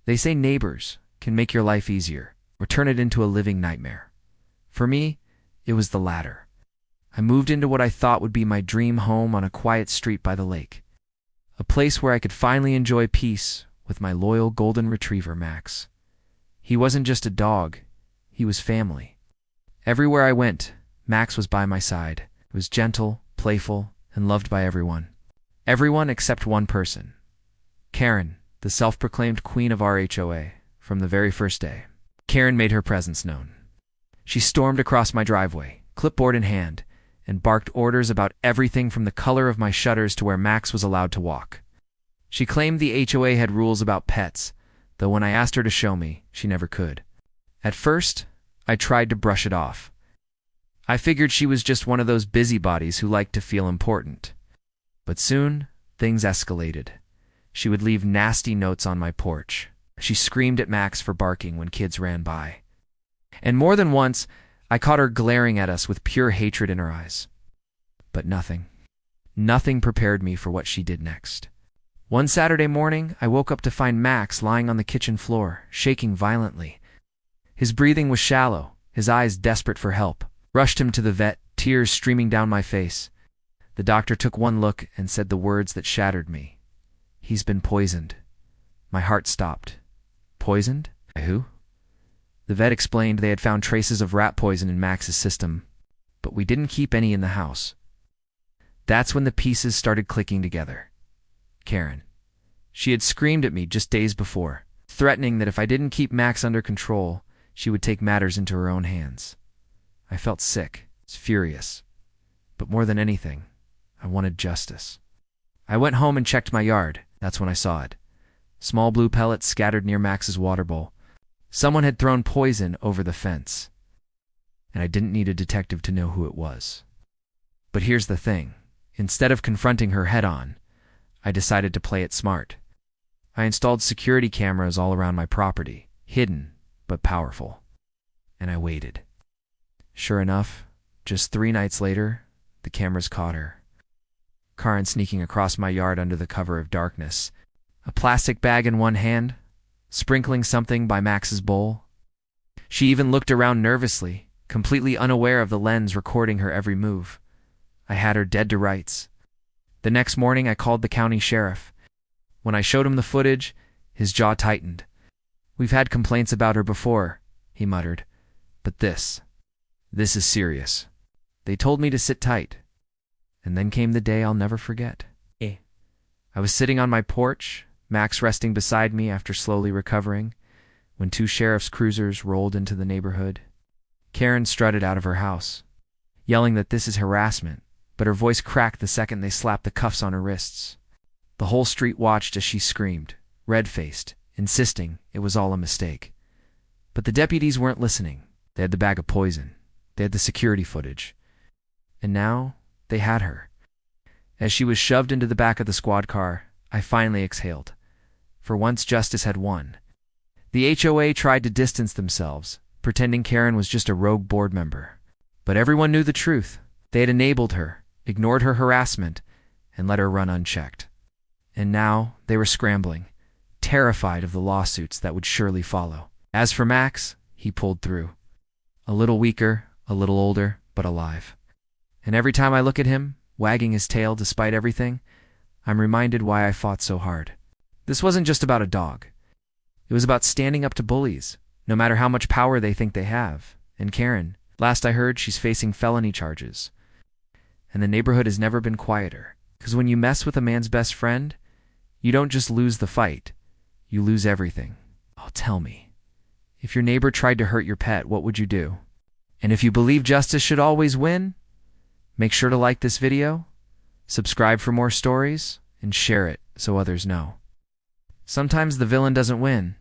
They say neighbors can make your life easier or turn it into a living nightmare. For me, it was the latter. I moved into what I thought would be my dream home on a quiet street by the lake, a place where I could finally enjoy peace with my loyal golden retriever, Max. He wasn't just a dog, he was family. Everywhere I went, Max was by my side. He was gentle, playful, and loved by everyone. Everyone except one person. Karen, the self-proclaimed queen of our HOA, from the very first day. Karen made her presence known. She stormed across my driveway, clipboard in hand, and barked orders about everything from the color of my shutters to where Max was allowed to walk. She claimed the HOA had rules about pets, though when I asked her to show me, she never could. At first, I tried to brush it off. I figured she was just one of those busybodies who liked to feel important. But soon, things escalated. She would leave nasty notes on my porch. She screamed at Max for barking when kids ran by. And more than once, I caught her glaring at us with pure hatred in her eyes. But nothing prepared me for what she did next. One Saturday morning, I woke up to find Max lying on the kitchen floor, shaking violently. His breathing was shallow, his eyes desperate for help. Rushed him to the vet, tears streaming down my face. The doctor took one look and said the words that shattered me. "He's been poisoned." My heart stopped. Poisoned? By who? The vet explained they had found traces of rat poison in Max's system, but we didn't keep any in the house. That's when the pieces started clicking together. Karen. She had screamed at me just days before, threatening that if I didn't keep Max under control, she would take matters into her own hands. I felt sick, furious, but more than anything, I wanted justice. I went home and checked my yard. That's when I saw it. Small blue pellets scattered near Max's water bowl. Someone had thrown poison over the fence, and I didn't need a detective to know who it was. But here's the thing. Instead of confronting her head-on, I decided to play it smart. I installed security cameras all around my property, hidden but powerful, and I waited. Sure enough, just 3 nights later, the cameras caught her. Karen sneaking across my yard under the cover of darkness, a plastic bag in one hand, sprinkling something by Max's bowl. She even looked around nervously, completely unaware of the lens recording her every move. I had her dead to rights. The next morning, I called the county sheriff. When I showed him the footage, his jaw tightened. "We've had complaints about her before," he muttered, "but this is serious." They told me to sit tight. And then came the day I'll never forget. I was sitting on my porch, Max resting beside me after slowly recovering, when 2 sheriff's cruisers rolled into the neighborhood. Karen strutted out of her house, yelling that this is harassment, but her voice cracked the second they slapped the cuffs on her wrists. The whole street watched as she screamed, red-faced, insisting it was all a mistake. But the deputies weren't listening. They had the bag of poison. They had the security footage. And now, they had her. As she was shoved into the back of the squad car, I finally exhaled. For once, justice had won. The HOA tried to distance themselves, pretending Karen was just a rogue board member. But everyone knew the truth. They had enabled her, ignored her harassment, and let her run unchecked. And now, they were scrambling, terrified of the lawsuits that would surely follow. As for Max, he pulled through. A little weaker, a little older, but alive. And every time I look at him, wagging his tail despite everything, I'm reminded why I fought so hard. This wasn't just about a dog. It was about standing up to bullies, no matter how much power they think they have. And Karen, last I heard, she's facing felony charges. And the neighborhood has never been quieter. Because when you mess with a man's best friend, you don't just lose the fight, you lose everything. Oh, tell me, if your neighbor tried to hurt your pet, what would you do? And if you believe justice should always win, make sure to like this video, subscribe for more stories, and share it so others know. Sometimes the villain doesn't win.